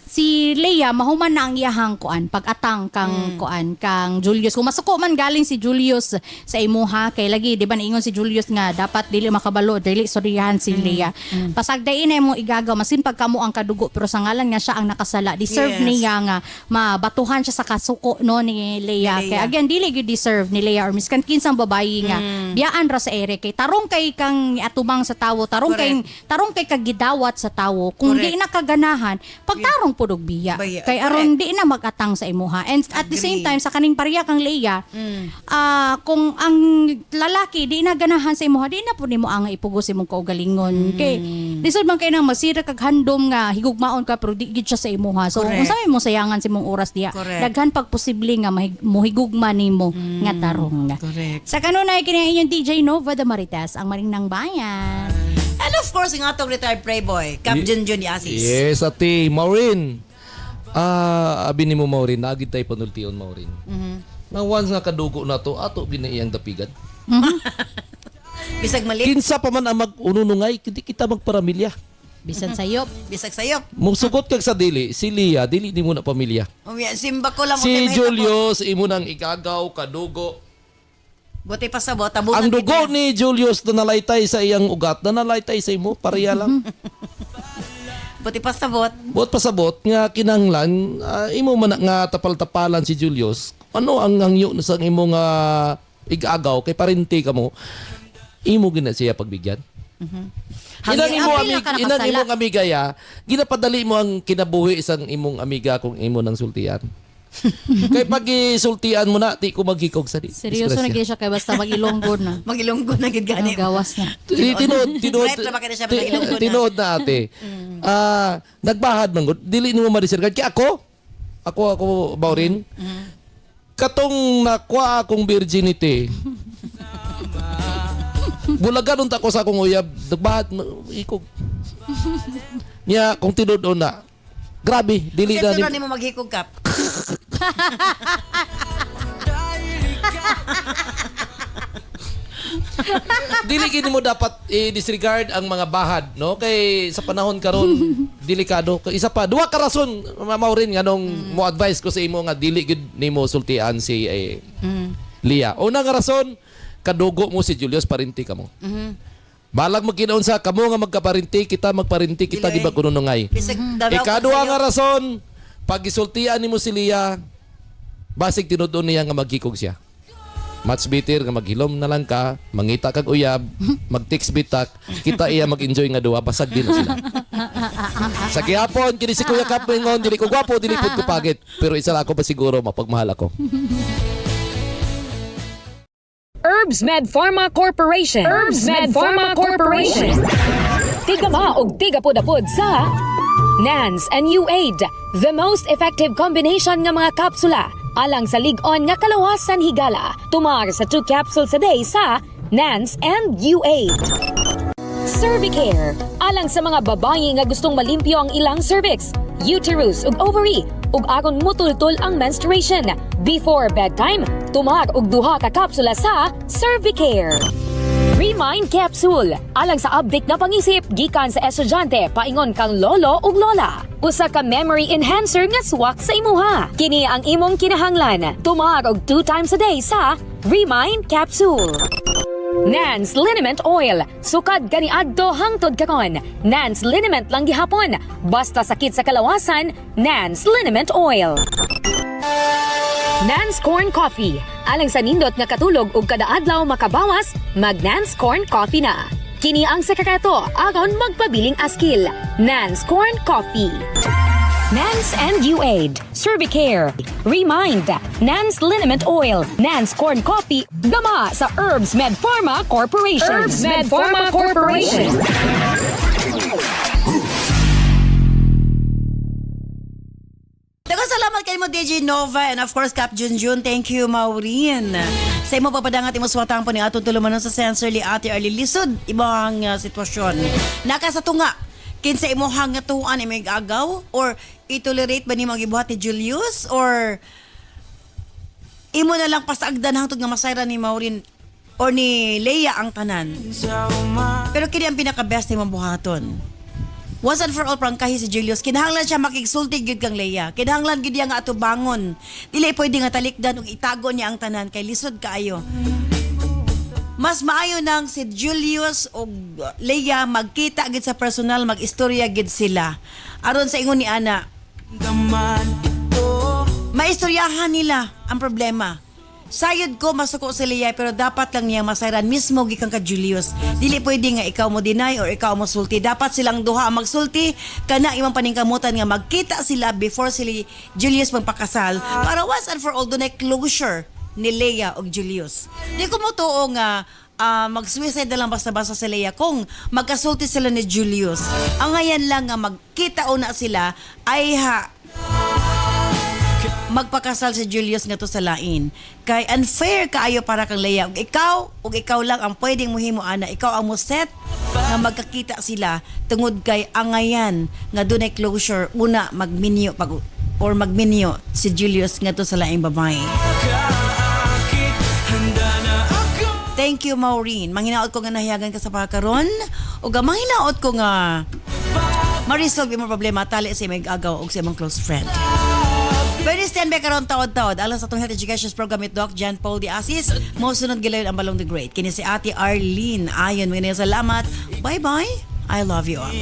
si Leia mahuman na ang iyahang kuan pag-atang kang kuan kang Julius kung masuko man galing si Julius sa imuha kay lagi di ba niingon si Julius nga dapat dili makabalo dili storyahan si Leia pasagdain na mo igagaw masin pagkamo ang kadugo pero sa ngalan nga siya ang nakasala deserve Yes. niya nga mabatuhan siya sa kasuko no ni Leia Ni Leia. kay again dili gyud deserve ni Leia or miskan kinsang babayi nga biyaan ra sa ere kay tarong kay kang atubang sa tawo tarong kay kagidawat sa tawo kung Correct. di na kaganahan pagtarong pudog biya Baya. kay Correct. aron di na magatang sa imuha and at the same time sa kaning pareha kang Leia kung ang lalaki di na ganahan sa imuha di na pud nimo ang ipugos imong kaugalingon kay lisod man kay nang masira kag handom nga higugmaon ka pero di gid siya sa imuha so Correct. unsa may mo sayangan sa imong oras diya Correct. daghan pag posible nga mohigugma nimo nga tarong Correct. sa kanunay kini inyong DJ Nova de Marites ang marinang bayan. And of course, yung atong retired playboy, Cap Junjun Asis. Yes, ate. Maureen. Abi ni mo Maureen, naagid tayo panultiyon Maureen. Nang once nga kadugo na to, ato ginaiyang dapigan. Bisag malit, Kinsa pa man ang mag-ununungay, hindi kita magparamilya. Bisan sayop. bisag sayop. Musugot kag sa dili, si Leia, dili ni mo na pamilya. Simba ko lang. Si Julius, imo nang igagaw, kadugo. Buti pa sa bot, tabunan Ang dugo ni Julius na nalaytay sa iyang ugat, na nalaytay sa imo, pareha lang. Buti pa sa bot. Buot pasabot nga kinanglan, imo man nga tapal-tapalan si Julius. Ano ang hangyo sa imo nga igagaw kay parente ka mo? Imo gina siya pagbigyan. Inang imo Apil na ka inang nakasala. imong amigaya, ginapadali mo ang kinabuhi isang imong amiga kung imo nang sultian. Kay pag isultian mo na, di ko maghikog sa di. Seryoso na gid siya kay basta mag-ilonggo na. Magilunggo na gid gani. Gawas na. Tinood Right, bakit na siya magilunggo na? tinood na ate. Nagbahad man gud. Dili nimo ma-disregard kay ako Maureen. Katong nakuha akong virginity. Bulagan unta ko sa akong uyab, nagbahad ikog. Nya kung tinuod na. Grabe, dili na Sino mo maghikog, Cap? dili gid mo dapat i-disregard ang mga bahad, no? Kay sa panahon karon delikado. Kay isa pa, duha ka rason Maureen nga nung mo advice ko sa imo nga dili gid nimo sultian si Leia. Una nga rason, kadugo mo si Julius parinti kamo. Balag magkinaon sa kamo nga magkaparinti kita Dili. di ba kuno ngay. Bisag daraw Ikaduha nga rason, pag isultian nimo si Leia, basig tinud-on niya nga maghikog siya. Much better nga maghilom na lang ka, mangita kag uyab, mag-text bitak, kita iya mag-enjoy nga duwa, basag din na sila. Sa gihapon, kini si Kuya Kap Mingon, dili ko gwapo, dili pud ko pagit, pero isa lang ako pa siguro mapagmahal ako. Herbs Med Pharma Corporation. Herbs Med Pharma Corporation. Tigama og tigapod-apod sa NANS and U8, the most effective combination nga mga kapsula alang sa lig-on nga kalawasan higala. Tumar sa 2 capsules a day sa NANS and U8. Cervicare, alang sa mga babae nga gustong malimpyo ang ilang cervix, uterus ug ovary, ug aron mutultol ang menstruation. Before bedtime, tumar og 2 ka kapsula sa Cervicare. Remind Capsule, alang sa update na pangisip gikan sa estudyante paingon kang lolo ug lola. Usa ka memory enhancer nga swak sa imuha. Kini ang imong kinahanglan. Tumar og 2 times a day sa Remind Capsule. Nance Liniment Oil, sukad kaniadto hangtod karon. Nance Liniment lang gihapon. Basta sakit sa kalawasan, Nance Liniment Oil. Nance Corn Coffee, alang sa nindot nga katulog ug kada adlaw makabawas, mag Nance Corn Coffee na. Kini ang sekreto aron magpabiling askil. Nance Corn Coffee. Nance and U8, Cervicare, Remind, Nance Liniment Oil, Nance Corn Coffee, gama sa Herbs Med Pharma Corporation. Herbs Med Pharma Corporation. Salamat kay mo DJ Nova and of course Cap Junjun. Thank you Maureen. Sa imo papadangat imo suwatang po ni atong tulumanon sa sensor li Ate Arlie lisod ibang sitwasyon. Naka sa tunga kinsa imo hangatuan imig agaw or itolerate ba ni magibuhat ni Julius or imo na lang pasagdan hangtod nga masayra ni Maureen or ni Leia ang tanan. Pero kini ang pinaka-best ni mabuhaton. Once and for all prangkahi si Julius, kinahanglan siya makigsulti gyud kang Leia. Kinahanglan gyud nga ato bangon. Dili pwede nga talikdan ug itago niya ang tanan kay lisod kaayo. Mas maayo nang si Julius ug Leia magkita gid sa personal, mag-istorya gid sila. Aron sa ingon ni ana. Maistoryahan nila ang problema. Sayod ko masuko si Leia pero dapat lang niya masayran mismo gikan ka Julius. Dili pwede nga ikaw mo deny or ikaw mo sulti. Dapat silang duha magsulti kana imong paningkamutan nga magkita sila before si Julius magpakasal para once and for all dunay closure ni Leia og Julius. Di ko mo tuo nga mag-suicide na lang basta-basta si Leia kung magkasulti sila ni Julius. Ang ngayon lang nga magkita una sila ay magpakasal si Julius nga to sa lain. Kay unfair kaayo para kang Leia. Ug ikaw lang ang pwedeng muhimo ana. Ikaw ang mo set nga magkakita sila tungod kay angayan nga dunay closure una magminyo si Julius nga to sa laing babae. Thank you Maureen. Manghinaot ko nga nahiyagan ka sa pagkaron ug manghinaot ko nga ma-resolve imong problema tali sa imong agaw ug sa imong close friend. Pwede stand by karon taod-taod alang sa itong health education program with Doc John Paul de Asis. Mosunod gilayon ang Balong the Great. Kini si Ate Arlene. Ayon, mga salamat. Bye-bye. I love you all.